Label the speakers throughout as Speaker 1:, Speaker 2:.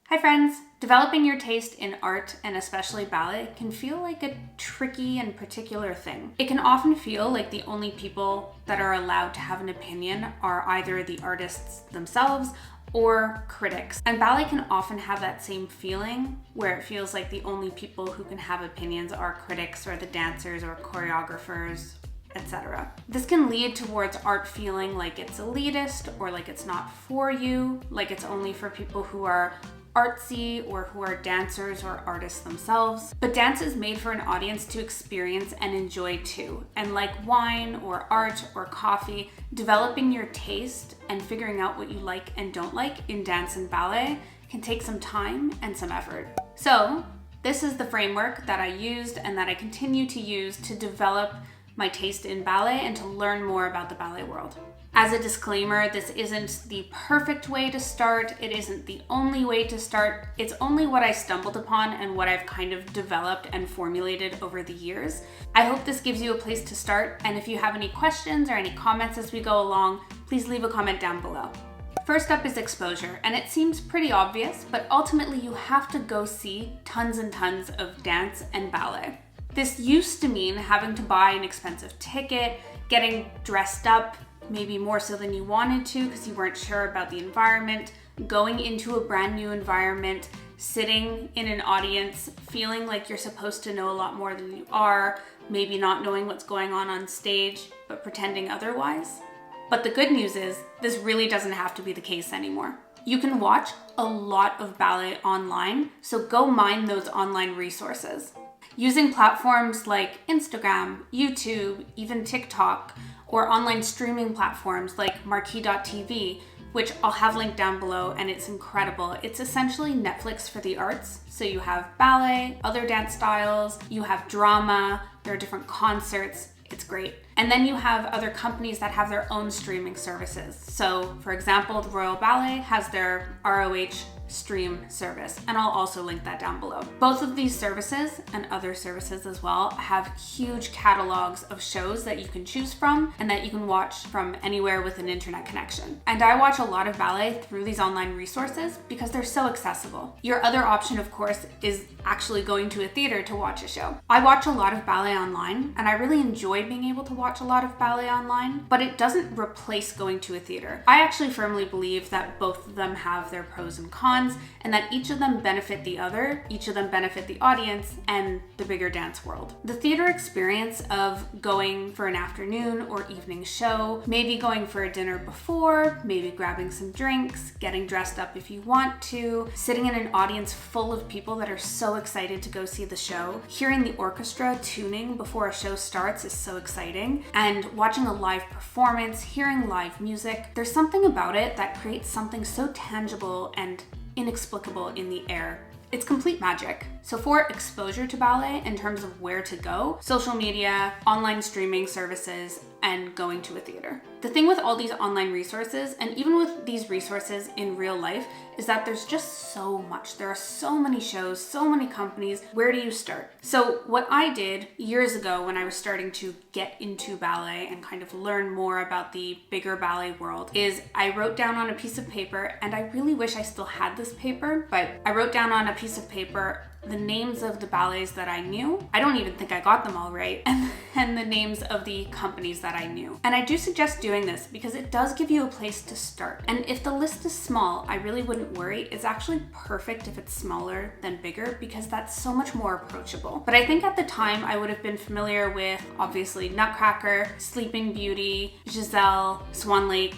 Speaker 1: Hi friends! Developing your taste in art, and especially ballet, can feel like a tricky and particular thing. It can often feel like the only people that are allowed to have an opinion are either the artists themselves or critics. And ballet can often have that same feeling where it feels like the only people who can have opinions are critics or the dancers or choreographers, etc. This can lead towards art feeling like it's elitist or like it's not for you, like it's only for people who are artsy or who are dancers or artists themselves. But dance is made for an audience to experience and enjoy too. And like wine or art or coffee, developing your taste and figuring out what you like and don't like in dance and ballet can take some time and some effort. So this is the framework that I used and that I continue to use to develop my taste in ballet and to learn more about the ballet world. As a disclaimer, this isn't the perfect way to start. It isn't the only way to start. It's only what I stumbled upon and what I've kind of developed and formulated over the years. I hope this gives you a place to start, and if you have any questions or any comments as we go along, please leave a comment down below. First up is exposure, and it seems pretty obvious, but ultimately you have to go see tons and tons of dance and ballet. This used to mean having to buy an expensive ticket, getting dressed up, maybe more so than you wanted to because you weren't sure about the environment, going into a brand new environment, sitting in an audience, feeling like you're supposed to know a lot more than you are, maybe not knowing what's going on stage, but pretending otherwise. But the good news is, this really doesn't have to be the case anymore. You can watch a lot of ballet online, so go mine those online resources. Using platforms like Instagram, YouTube, even TikTok, or online streaming platforms like marquee.tv, which I'll have linked down below, and it's incredible. It's essentially Netflix for the arts. So you have ballet, other dance styles, you have drama, there are different concerts. It's great. And then you have other companies that have their own streaming services. So for example, the Royal Ballet has their ROH stream service, and I'll also link that down below. Both of these services and other services as well have huge catalogs of shows that you can choose from and that you can watch from anywhere with an internet connection. And I watch a lot of ballet through these online resources because they're so accessible. Your other option, of course, is actually going to a theater to watch a show. I watch a lot of ballet online, and I really enjoy being able to watch a lot of ballet online, but it doesn't replace going to a theater. I actually firmly believe that both of them have their pros and cons, and that each of them benefit the other, each of them benefit the audience and the bigger dance world. The theater experience of going for an afternoon or evening show, maybe going for a dinner before, maybe grabbing some drinks, getting dressed up if you want to, sitting in an audience full of people that are so excited to go see the show, hearing the orchestra tuning before a show starts is so exciting, and watching a live performance, hearing live music. There's something about it that creates something so tangible and inexplicable in the air. It's complete magic. So for exposure to ballet in terms of where to go, social media, online streaming services, and going to a theater. The thing with all these online resources, and even with these resources in real life, is that there's just so much. There are so many shows, so many companies. Where do you start? So what I did years ago when I was starting to get into ballet and kind of learn more about the bigger ballet world is I wrote down on a piece of paper, and I really wish I still had this paper, but I wrote down on a piece of paper the names of the ballets that I knew. I don't even think I got them all right. And the names of the companies that I knew. And I do suggest doing this because it does give you a place to start. And if the list is small, I really wouldn't worry. It's actually perfect if it's smaller than bigger because that's so much more approachable. But I think at the time I would have been familiar with obviously Nutcracker, Sleeping Beauty, Giselle, Swan Lake.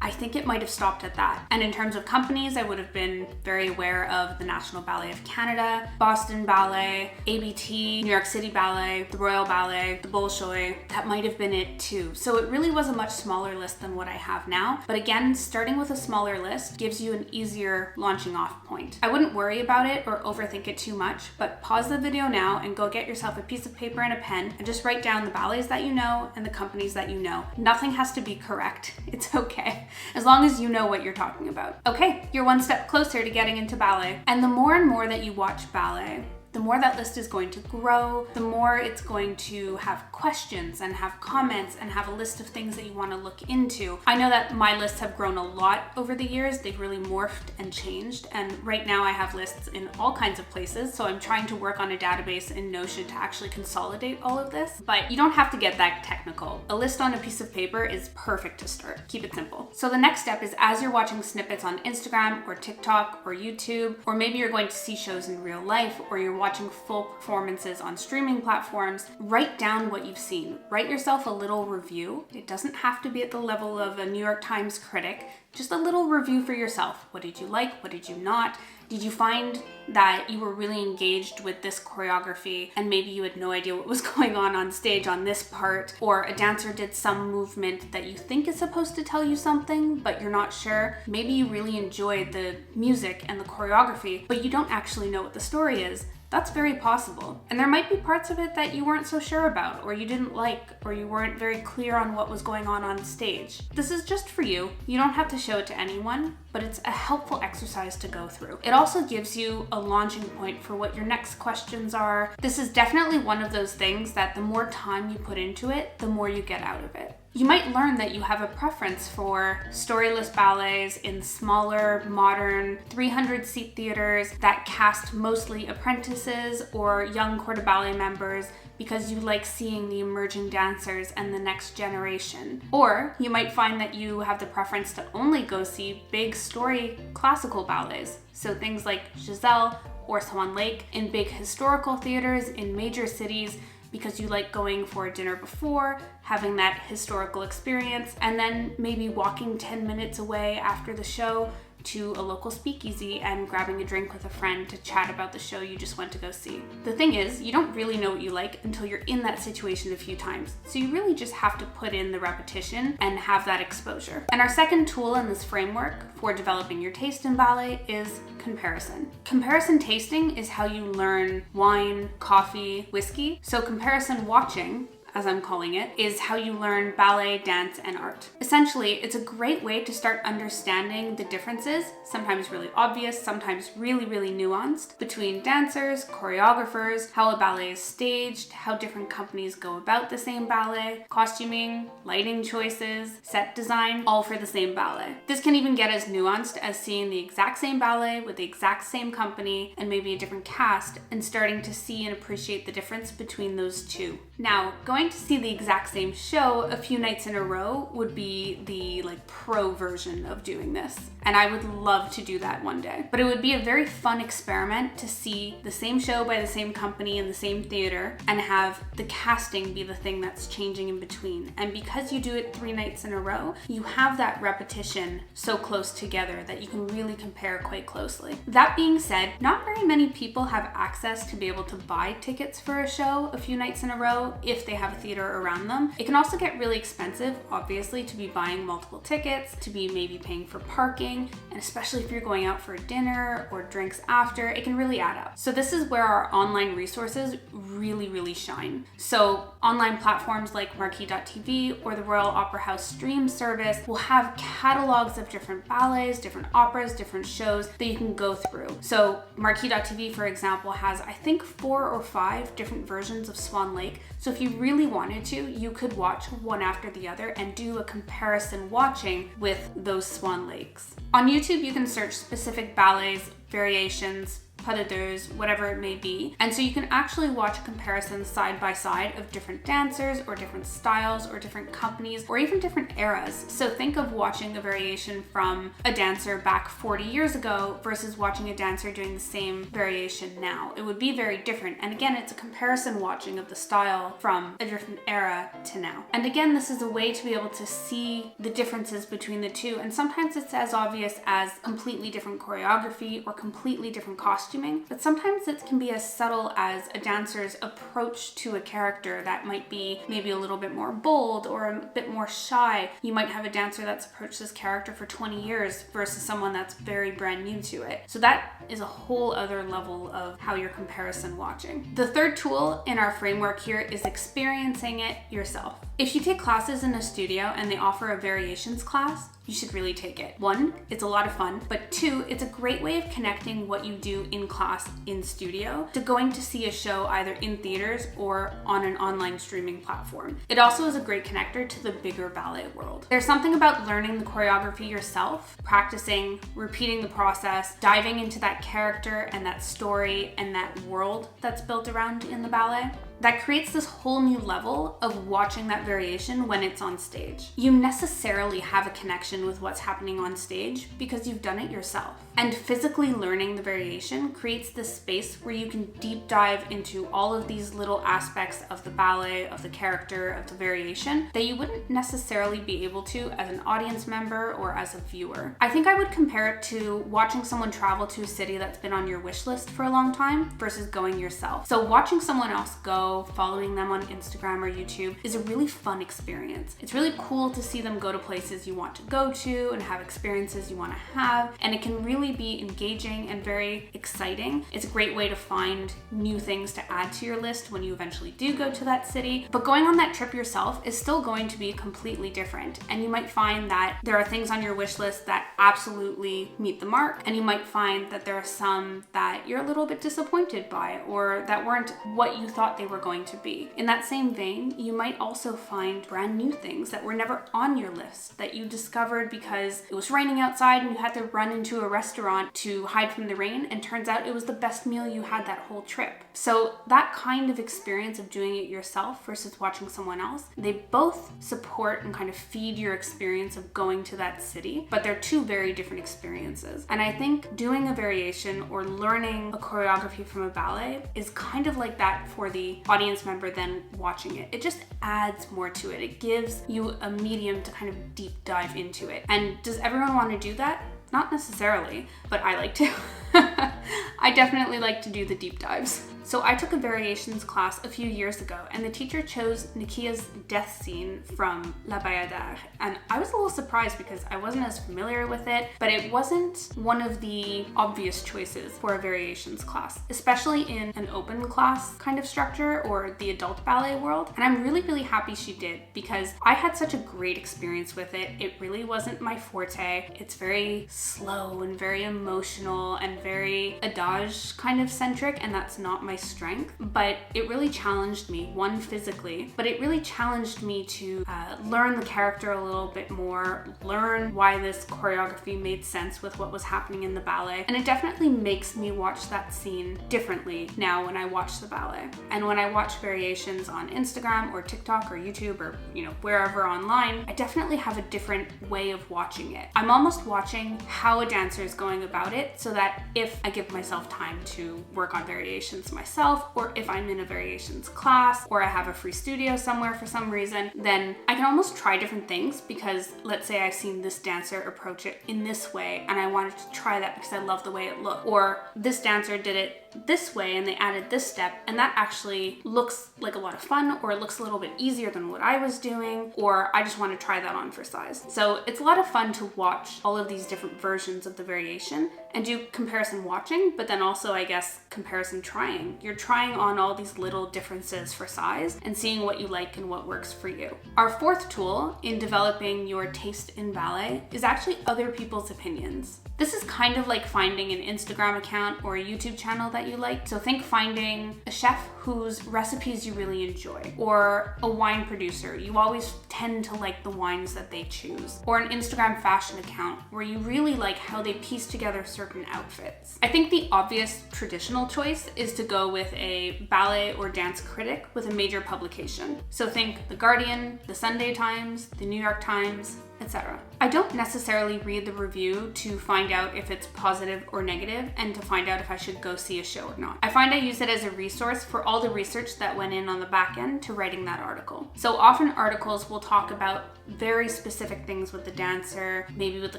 Speaker 1: I think it might have stopped at that. And in terms of companies, I would have been very aware of the National Ballet of Canada, Boston Ballet, ABT, New York City Ballet, the Royal Ballet, the Bolshoi. That might have been it too. So it really was a much smaller list than what I have now. But again, starting with a smaller list gives you an easier launching off point. I wouldn't worry about it or overthink it too much, but pause the video now and go get yourself a piece of paper and a pen and just write down the ballets that you know and the companies that you know. Nothing has to be correct. It's okay, as long as you know what you're talking about. Okay, you're one step closer to getting into ballet. And the more and more that you watch ballet, the more that list is going to grow, the more it's going to have questions and have comments and have a list of things that you want to look into. I know that my lists have grown a lot over the years. They've really morphed and changed, and right now I have lists in all kinds of places, so I'm trying to work on a database in Notion to actually consolidate all of this, but you don't have to get that technical. A list on a piece of paper is perfect to start. Keep it simple. So the next step is, as you're watching snippets on Instagram or TikTok or YouTube, or maybe you're going to see shows in real life, or you're watching full performances on streaming platforms, write down what you've seen. Write yourself a little review. It doesn't have to be at the level of a New York Times critic, just a little review for yourself. What did you like? What did you not? Did you find that you were really engaged with this choreography and maybe you had no idea what was going on stage on this part? Or a dancer did some movement that you think is supposed to tell you something, but you're not sure. Maybe you really enjoyed the music and the choreography, but you don't actually know what the story is. That's very possible. And there might be parts of it that you weren't so sure about, or you didn't like, or you weren't very clear on what was going on stage. This is just for you. You don't have to show it to anyone, but it's a helpful exercise to go through. It also gives you a launching point for what your next questions are. This is definitely one of those things that the more time you put into it, the more you get out of it. You might learn that you have a preference for storyless ballets in smaller, modern, 300-seat theaters that cast mostly apprentices or young corps de ballet members because you like seeing the emerging dancers and the next generation. Or you might find that you have the preference to only go see big story classical ballets. So things like Giselle or Swan Lake in big historical theaters in major cities, because you like going for a dinner before, having that historical experience, and then maybe walking 10 minutes away after the show to a local speakeasy and grabbing a drink with a friend to chat about the show you just went to go see. The thing is, you don't really know what you like until you're in that situation a few times. So you really just have to put in the repetition and have that exposure. And our second tool in this framework for developing your taste in ballet is comparison. Comparison tasting is how you learn wine, coffee, whiskey. So comparison watching, as I'm calling it, is how you learn ballet, dance, and art. Essentially, it's a great way to start understanding the differences, sometimes really obvious, sometimes really, really nuanced, between dancers, choreographers, how a ballet is staged, how different companies go about the same ballet, costuming, lighting choices, set design, all for the same ballet. This can even get as nuanced as seeing the exact same ballet with the exact same company and maybe a different cast, and starting to see and appreciate the difference between those two. Now, going to see the exact same show a few nights in a row would be the pro version of doing this. And I would love to do that one day. But it would be a very fun experiment to see the same show by the same company in the same theater and have the casting be the thing that's changing in between. And because you do it 3 nights in a row, you have that repetition so close together that you can really compare quite closely. That being said, not very many people have access to be able to buy tickets for a show a few nights in a row if they have a theater around them. It can also get really expensive, obviously, to be buying multiple tickets, to be maybe paying for parking, and especially if you're going out for dinner or drinks after, it can really add up. So this is where our online resources really, really shine. So online platforms like Marquee.tv or the Royal Opera House stream service will have catalogs of different ballets, different operas, different shows that you can go through. So Marquee.tv, for example, has I think 4 or 5 different versions of Swan Lake. So if you really wanted to, you could watch one after the other and do a comparison watching with those Swan Lakes. On YouTube, you can search specific ballets, variations, pas de deux, whatever it may be. And so you can actually watch comparisons side by side of different dancers or different styles or different companies or even different eras. So think of watching a variation from a dancer back 40 years ago versus watching a dancer doing the same variation now. It would be very different. And again, it's a comparison watching of the style from a different era to now. And again, this is a way to be able to see the differences between the two. And sometimes it's as obvious as completely different choreography or completely different costumes. But sometimes it can be as subtle as a dancer's approach to a character that might be maybe a little bit more bold or a bit more shy. You might have a dancer that's approached this character for 20 years versus someone that's very brand new to it. So that is a whole other level of how you're comparison watching. The third tool in our framework here is experiencing it yourself. If you take classes in a studio and they offer a variations class, you should really take it. 1, it's a lot of fun, but 2, it's a great way of connecting what you do in class in studio to going to see a show either in theaters or on an online streaming platform. It also is a great connector to the bigger ballet world. There's something about learning the choreography yourself, practicing, repeating the process, diving into that character and that story and that world that's built around in the ballet, that creates this whole new level of watching that variation when it's on stage. You necessarily have a connection with what's happening on stage because you've done it yourself. And physically learning the variation creates this space where you can deep dive into all of these little aspects of the ballet, of the character, of the variation that you wouldn't necessarily be able to as an audience member or as a viewer. I think I would compare it to watching someone travel to a city that's been on your wish list for a long time versus going yourself. So watching someone else go, following them on Instagram or YouTube is a really fun experience. It's really cool to see them go to places you want to go to and have experiences you want to have, and it can really be engaging and very exciting. It's a great way to find new things to add to your list when you eventually do go to that city. But going on that trip yourself is still going to be completely different, and you might find that there are things on your wish list that absolutely meet the mark, and you might find that there are some that you're a little bit disappointed by or that weren't what you thought they were going to be. In that same vein, you might also find brand new things that were never on your list that you discovered because it was raining outside and you had to run into a restaurant to hide from the rain, and turns out it was the best meal you had that whole trip. So that kind of experience of doing it yourself versus watching someone else, they both support and kind of feed your experience of going to that city, but they're two very different experiences. And I think doing a variation or learning a choreography from a ballet is kind of like that for the audience member than watching it. It just adds more to it. It gives you a medium to kind of deep dive into it. And does everyone want to do that? Not necessarily, but I like to. I definitely like to do the deep dives. So I took a variations class a few years ago, and the teacher chose Nikia's death scene from La Bayadère. And I was a little surprised because I wasn't as familiar with it, but it wasn't one of the obvious choices for a variations class, especially in an open class kind of structure or the adult ballet world. And I'm really, really happy she did because I had such a great experience with it. It really wasn't my forte. It's very slow and very emotional and very adage kind of centric, and that's not my strength, but it really challenged me, one, physically, but it really challenged me to learn the character a little bit more, learn why this choreography made sense with what was happening in the ballet, and it definitely makes me watch that scene differently now when I watch the ballet. And when I watch variations on Instagram or TikTok or YouTube or, wherever online, I definitely have a different way of watching it. I'm almost watching how a dancer is going about it, so that if I give myself time to work on variations myself, or if I'm in a variations class, or I have a free studio somewhere for some reason, then I can almost try different things because let's say I've seen this dancer approach it in this way and I wanted to try that because I love the way it looked, or this dancer did it this way and they added this step and that actually looks like a lot of fun, or it looks a little bit easier than what I was doing, or I just want to try that on for size. So it's a lot of fun to watch all of these different versions of the variation and do comparison watching, but then also, I guess, comparison trying. You're trying on all these little differences for size and seeing what you like and what works for you. Our fourth tool in developing your taste in ballet is actually other people's opinions. This is kind of like finding an Instagram account or a YouTube channel that you like. So think finding a chef whose recipes you really enjoy, or a wine producer. You always tend to like the wines that they choose, or an Instagram fashion account where you really like how they piece together certain outfits. I think the obvious traditional choice is to go with a ballet or dance critic with a major publication. So think The Guardian, The Sunday Times, The New York Times, etc. I don't necessarily read the review to find out if it's positive or negative and to find out if I should go see a show or not. I find I use it as a resource for all the research that went in on the back end to writing that article. So often articles will talk about very specific things with the dancer, maybe with the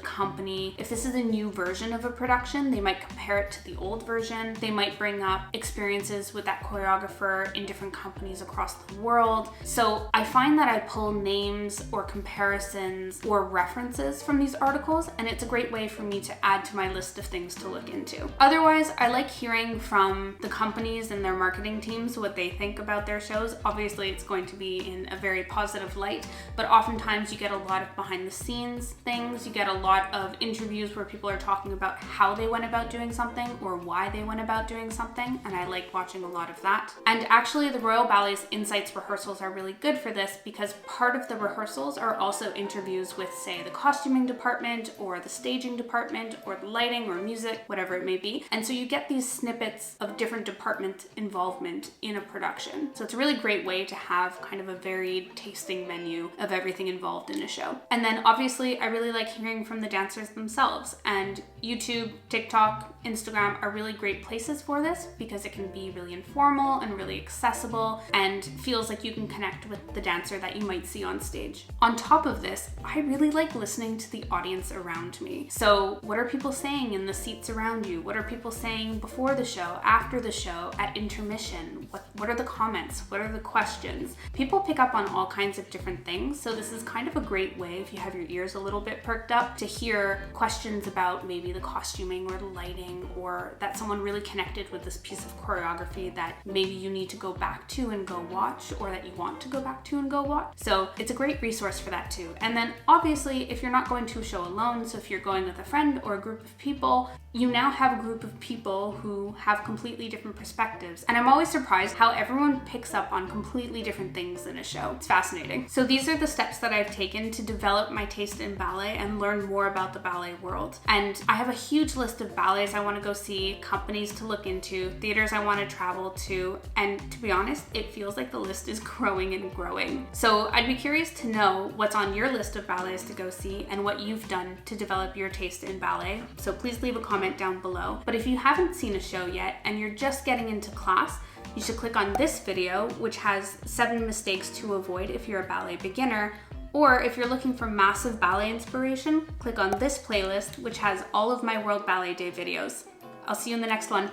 Speaker 1: company. If this is a new version of a production, they might compare it to the old version. They might bring up experiences with that choreographer in different companies across the world. So I find that I pull names or comparisons or references references from these articles, and it's a great way for me to add to my list of things to look into. Otherwise, I like hearing from the companies and their marketing teams what they think about their shows. Obviously, it's going to be in a very positive light, but oftentimes you get a lot of behind the scenes things. You get a lot of interviews where people are talking about how they went about doing something or why they went about doing something, and I like watching a lot of that. And actually, the Royal Ballet's Insights rehearsals are really good for this because part of the rehearsals are also interviews with, say, the costuming department or the staging department or the lighting or music, whatever it may be. And so you get these snippets of different department involvement in a production. So it's a really great way to have kind of a varied tasting menu of everything involved in a show. And then obviously I really like hearing from the dancers themselves, and YouTube, TikTok, Instagram are really great places for this because it can be really informal and really accessible and feels like you can connect with the dancer that you might see on stage. On top of this, I really like listening to the audience around me. So what are people saying in the seats around you? What are people saying before the show, after the show, at intermission? What are the comments? What are the questions? People pick up on all kinds of different things, so this is kind of a great way, if you have your ears a little bit perked up, to hear questions about maybe the costuming or the lighting, or that someone really connected with this piece of choreography that maybe you need to go back to and go watch, or that you want to go back to and go watch. So it's a great resource for that too. And then obviously, if you're not going to a show alone, so if you're going with a friend or a group of people, you now have a group of people who have completely different perspectives. And I'm always surprised how everyone picks up on completely different things in a show. It's fascinating. So these are the steps that I've taken to develop my taste in ballet and learn more about the ballet world. And I have a huge list of ballets I want to go see, companies to look into, theaters I want to travel to, and to be honest, it feels like the list is growing and growing. So I'd be curious to know what's on your list of ballets to go see and what you've done to develop your taste in ballet. So please leave a comment down below. But if you haven't seen a show yet and you're just getting into class, you should click on this video, which has 7 mistakes to avoid if you're a ballet beginner. Or if you're looking for massive ballet inspiration, click on this playlist, which has all of my World Ballet Day videos. I'll see you in the next one.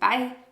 Speaker 1: Bye.